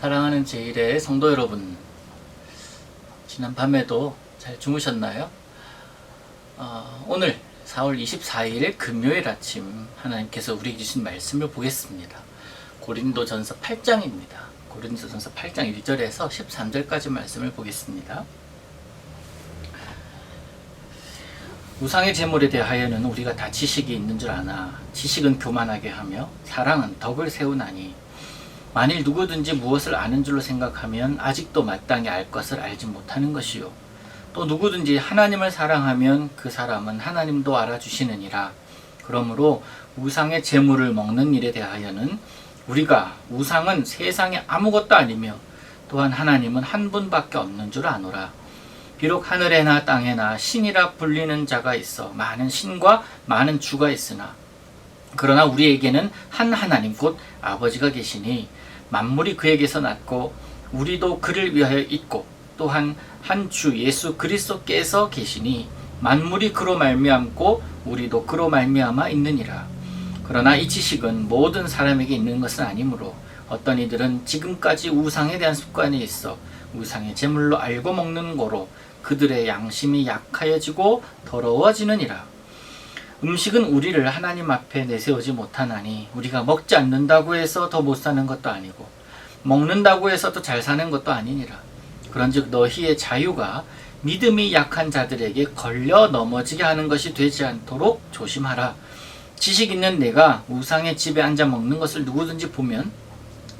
사랑하는 제1의 성도 여러분, 지난 밤에도 잘 주무셨나요? 오늘 4월 24일 금요일 아침 하나님께서 우리에게 주신 말씀을 보겠습니다. 고린도전서 8장입니다. 고린도전서 8장 1절에서 13절까지 말씀을 보겠습니다. 우상의 제물에 대하여는 우리가 다 지식이 있는 줄 아나 지식은 교만하게 하며 사랑은 덕을 세우나니 만일 누구든지 무엇을 아는 줄로 생각하면 아직도 마땅히 알 것을 알지 못하는 것이요 또 누구든지 하나님을 사랑하면 그 사람은 하나님도 알아주시느니라. 그러므로 우상의 제물을 먹는 일에 대하여는 우리가 우상은 세상에 아무것도 아니며 또한 하나님은 한 분밖에 없는 줄 아노라. 비록 하늘에나 땅에나 신이라 불리는 자가 있어 많은 신과 많은 주가 있으나 그러나 우리에게는 한 하나님 곧 아버지가 계시니 만물이 그에게서 났고 우리도 그를 위하여 있고 또한 한 주 예수 그리스도께서 계시니 만물이 그로 말미암고 우리도 그로 말미암아 있느니라. 그러나 이 지식은 모든 사람에게 있는 것은 아니므로 어떤 이들은 지금까지 우상에 대한 습관이 있어 우상의 제물로 알고 먹는 거로 그들의 양심이 약하여지고 더러워지느니라. 음식은 우리를 하나님 앞에 내세우지 못하나니 우리가 먹지 않는다고 해서 더 못 사는 것도 아니고 먹는다고 해서 더 잘 사는 것도 아니니라. 그런즉 너희의 자유가 믿음이 약한 자들에게 걸려 넘어지게 하는 것이 되지 않도록 조심하라. 지식 있는 내가 우상의 집에 앉아 먹는 것을 누구든지 보면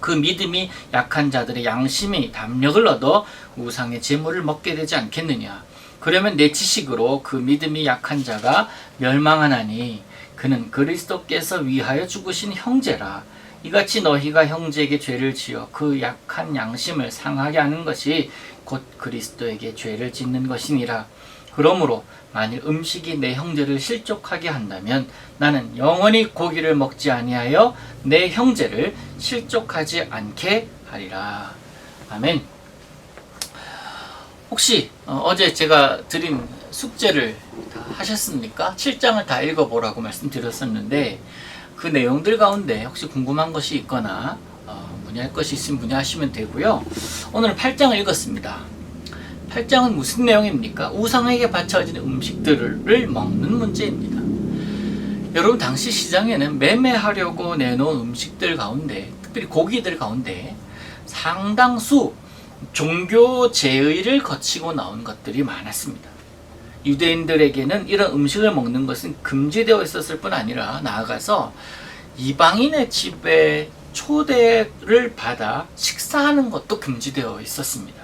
그 믿음이 약한 자들의 양심이 담력을 얻어 우상의 제물을 먹게 되지 않겠느냐. 그러면 내 지식으로 그 믿음이 약한 자가 멸망하나니 그는 그리스도께서 위하여 죽으신 형제라. 이같이 너희가 형제에게 죄를 지어 그 약한 양심을 상하게 하는 것이 곧 그리스도에게 죄를 짓는 것이니라. 그러므로 만일 음식이 내 형제를 실족하게 한다면 나는 영원히 고기를 먹지 아니하여 내 형제를 실족하지 않게 하리라. 아멘. 혹시 어제 제가 드린 숙제를 다 하셨습니까? 7장을 다 읽어보라고 말씀드렸었는데 그 내용들 가운데 혹시 궁금한 것이 있거나 문의할 것이 있으면 문의하시면 되고요. 오늘 8장을 읽었습니다. 8장은 무슨 내용입니까? 우상에게 바쳐진 음식들을 먹는 문제입니다. 여러분, 당시 시장에는 매매하려고 내놓은 음식들 가운데, 특별히 고기들 가운데 상당수 종교 제의를 거치고 나온 것들이 많았습니다. 유대인들에게는 이런 음식을 먹는 것은 금지되어 있었을 뿐 아니라 나아가서 이방인의 집에 초대를 받아 식사하는 것도 금지되어 있었습니다.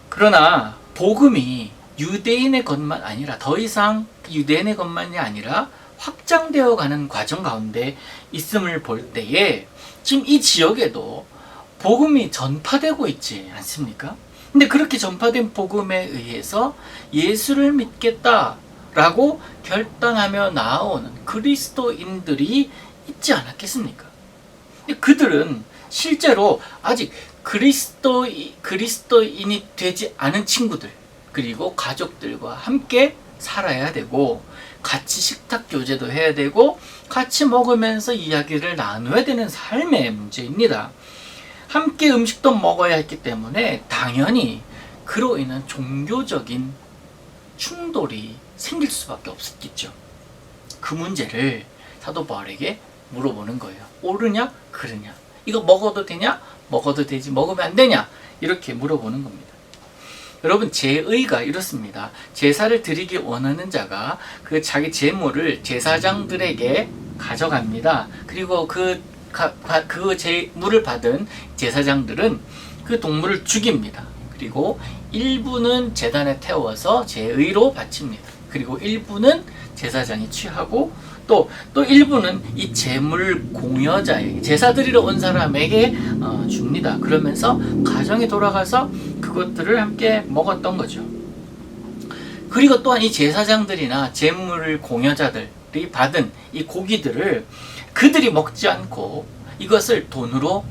그러나 복음이 유대인의 것만 아니라 더 이상 유대인의 것만이 아니라 확장되어 가는 과정 가운데 있음을 볼 때에 지금 이 지역에도 복음이 전파되고 있지 않습니까? 근데 그렇게 전파된 복음에 의해서 예수를 믿겠다라고 결단하며 나오는 그리스도인들이 있지 않았겠습니까? 그들은 실제로 아직 그리스도인이 되지 않은 친구들 그리고 가족들과 함께 살아야 되고 같이 식탁 교제도 해야 되고 같이 먹으면서 이야기를 나눠야 되는 삶의 문제입니다. 함께 음식도 먹어야 했기 때문에 당연히 그로 인한 종교적인 충돌이 생길 수밖에 없었겠죠. 그 문제를 사도 바울에게 물어보는 거예요. 옳으냐? 그르냐? 이거 먹어도 되냐? 먹어도 되지. 먹으면 안 되냐? 이렇게 물어보는 겁니다. 여러분, 제의가 이렇습니다. 제사를 드리기 원하는 자가 그 자기 제물을 제사장들에게 가져갑니다. 그리고 그 제물을 받은 제사장들은 그 동물을 죽입니다. 그리고 일부는 제단에 태워서 제의로 바칩니다. 그리고 일부는 제사장이 취하고 또 일부는 이 제물 공여자에게, 제사 드리러 온 사람에게 줍니다. 그러면서 가정에 돌아가서 그것들을 함께 먹었던 거죠. 그리고 또한 이 제사장들이나 제물 공여자들이 받은 이 고기들을 그들이 먹지 않고 이것을 돈으로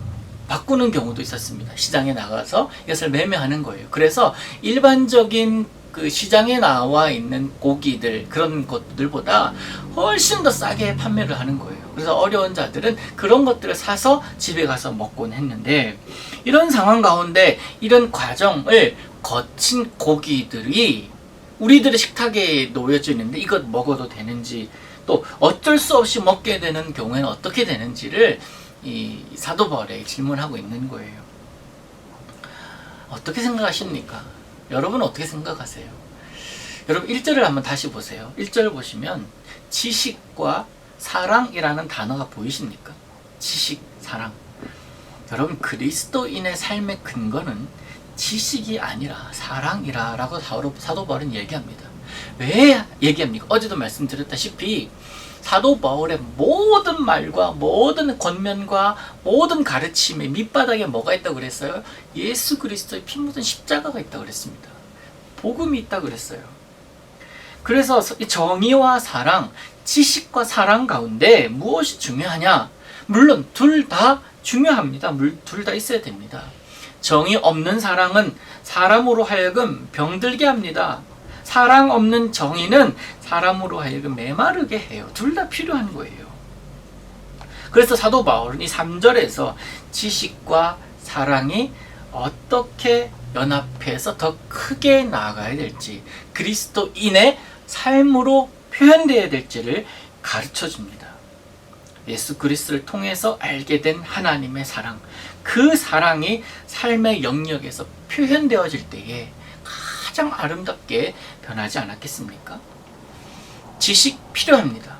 바꾸는 경우도 있었습니다. 시장에 나가서 이것을 매매하는 거예요. 그래서 일반적인 그 시장에 나와 있는 고기들 그런 것들보다 훨씬 더 싸게 판매를 하는 거예요. 그래서 어려운 자들은 그런 것들을 사서 집에 가서 먹곤 했는데, 이런 상황 가운데 이런 과정을 거친 고기들이 우리들의 식탁에 놓여져 있는데 이것 먹어도 되는지, 또 어쩔 수 없이 먹게 되는 경우에는 어떻게 되는지를 이 사도 바울에게 질문하고 있는 거예요. 어떻게 생각하십니까? 여러분은 어떻게 생각하세요? 여러분 1절을 한번 다시 보세요. 1절 보시면 지식과 사랑이라는 단어가 보이십니까? 지식, 사랑. 여러분 그리스도인의 삶의 근거는 지식이 아니라 사랑이라고 사도 바울은 얘기합니다. 왜 얘기합니까? 어제도 말씀드렸다시피 사도 바울의 모든 말과 모든 권면과 모든 가르침의 밑바닥에 뭐가 있다고 그랬어요? 예수 그리스도의 피 묻은 십자가가 있다고 그랬습니다. 복음이 있다고 그랬어요. 그래서 정의와 사랑, 지식과 사랑 가운데 무엇이 중요하냐? 물론 둘 다 중요합니다. 둘 다 있어야 됩니다. 정의 없는 사랑은 사람으로 하여금 병들게 합니다. 사랑 없는 정의는 사람으로 하여금 메마르게 해요. 둘 다 필요한 거예요. 그래서 사도 바울은 이 3절에서 지식과 사랑이 어떻게 연합해서 더 크게 나아가야 될지, 그리스도인의 삶으로 표현되어야 될지를 가르쳐 줍니다. 예수 그리스도를 통해서 알게 된 하나님의 사랑, 그 사랑이 삶의 영역에서 표현되어질 때에 가장 아름답게 변하지 않았겠습니까? 지식 필요합니다.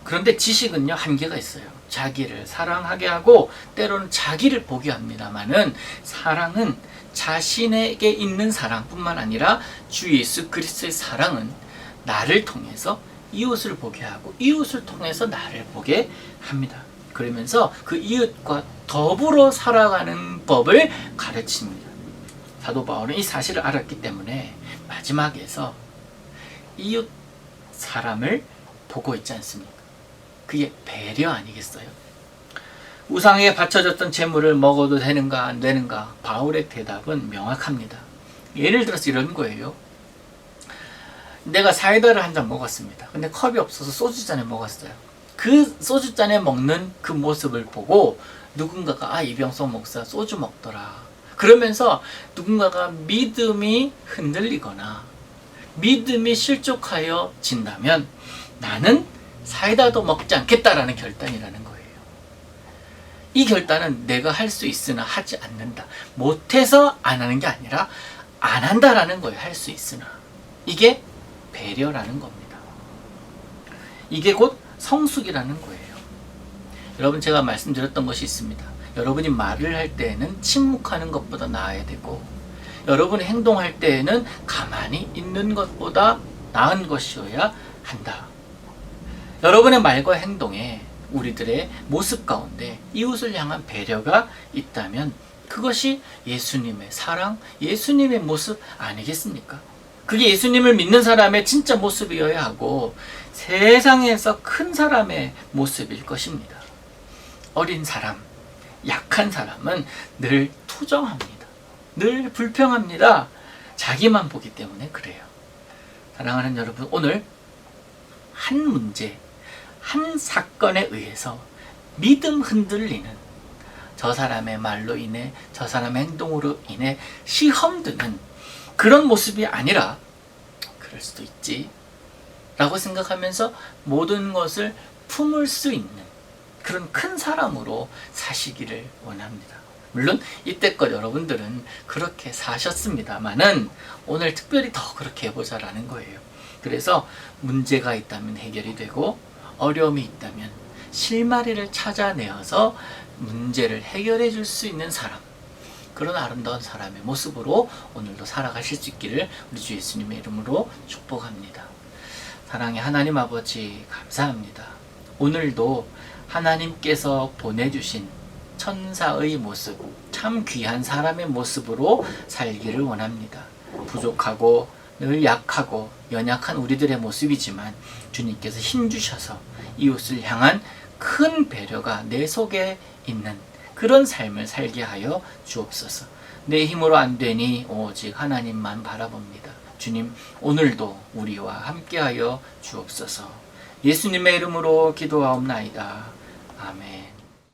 그런데 지식은요, 한계가 있어요. 자기를 사랑하게 하고 때로는 자기를 보게 합니다만은, 사랑은 자신에게 있는 사랑뿐만 아니라 주 예수 그리스도의 사랑은 나를 통해서 이웃을 보게 하고 이웃을 통해서 나를 보게 합니다. 그러면서 그 이웃과 더불어 살아가는 법을 가르칩니다. 사도 바울은 이 사실을 알았기 때문에 마지막에서 이웃 사람을 보고 있지 않습니까? 그게 배려 아니겠어요? 우상에 바쳐졌던 재물을 먹어도 되는가 안 되는가? 바울의 대답은 명확합니다. 예를 들어서 이런 거예요. 내가 사이다를 한 잔 먹었습니다. 근데 컵이 없어서 소주잔에 먹었어요. 그 소주잔에 먹는 그 모습을 보고 누군가가 이병석 목사 소주 먹더라, 그러면서 누군가가 믿음이 흔들리거나 믿음이 실족하여 진다면 나는 사이다도 먹지 않겠다라는 결단이라는 거예요. 이 결단은 내가 할 수 있으나 하지 않는다, 못해서 안 하는 게 아니라 안 한다라는 거예요. 할 수 있으나. 이게 배려라는 겁니다. 이게 곧 성숙이라는 거예요. 여러분, 제가 말씀드렸던 것이 있습니다. 여러분이 말을 할 때에는 침묵하는 것보다 나아야 되고, 여러분이 행동할 때에는 가만히 있는 것보다 나은 것이어야 한다. 여러분의 말과 행동에, 우리들의 모습 가운데 이웃을 향한 배려가 있다면 그것이 예수님의 사랑, 예수님의 모습 아니겠습니까? 그게 예수님을 믿는 사람의 진짜 모습이어야 하고 세상에서 큰 사람의 모습일 것입니다. 어린 사람, 약한 사람은 늘 투정합니다. 늘 불평합니다. 자기만 보기 때문에 그래요. 사랑하는 여러분, 오늘 한 문제, 한 사건에 의해서 믿음 흔들리는, 저 사람의 말로 인해, 저 사람의 행동으로 인해 시험 드는 그런 모습이 아니라, 그럴 수도 있지 라고 생각하면서 모든 것을 품을 수 있는 그런 큰 사람으로 사시기를 원합니다. 물론 이때껏 여러분들은 그렇게 사셨습니다만은 오늘 특별히 더 그렇게 해보자라는 거예요. 그래서 문제가 있다면 해결이 되고, 어려움이 있다면 실마리를 찾아내어서 문제를 해결해 줄 수 있는 사람, 그런 아름다운 사람의 모습으로 오늘도 살아가실 수 있기를 우리 주 예수님의 이름으로 축복합니다. 사랑의 하나님 아버지, 감사합니다. 오늘도 하나님께서 보내주신 천사의 모습, 참 귀한 사람의 모습으로 살기를 원합니다. 부족하고 늘 약하고 연약한 우리들의 모습이지만 주님께서 힘주셔서 이웃을 향한 큰 배려가 내 속에 있는 그런 삶을 살게 하여 주옵소서. 내 힘으로 안 되니 오직 하나님만 바라봅니다. 주님 오늘도 우리와 함께하여 주옵소서. 예수님의 이름으로 기도하옵나이다. 아멘.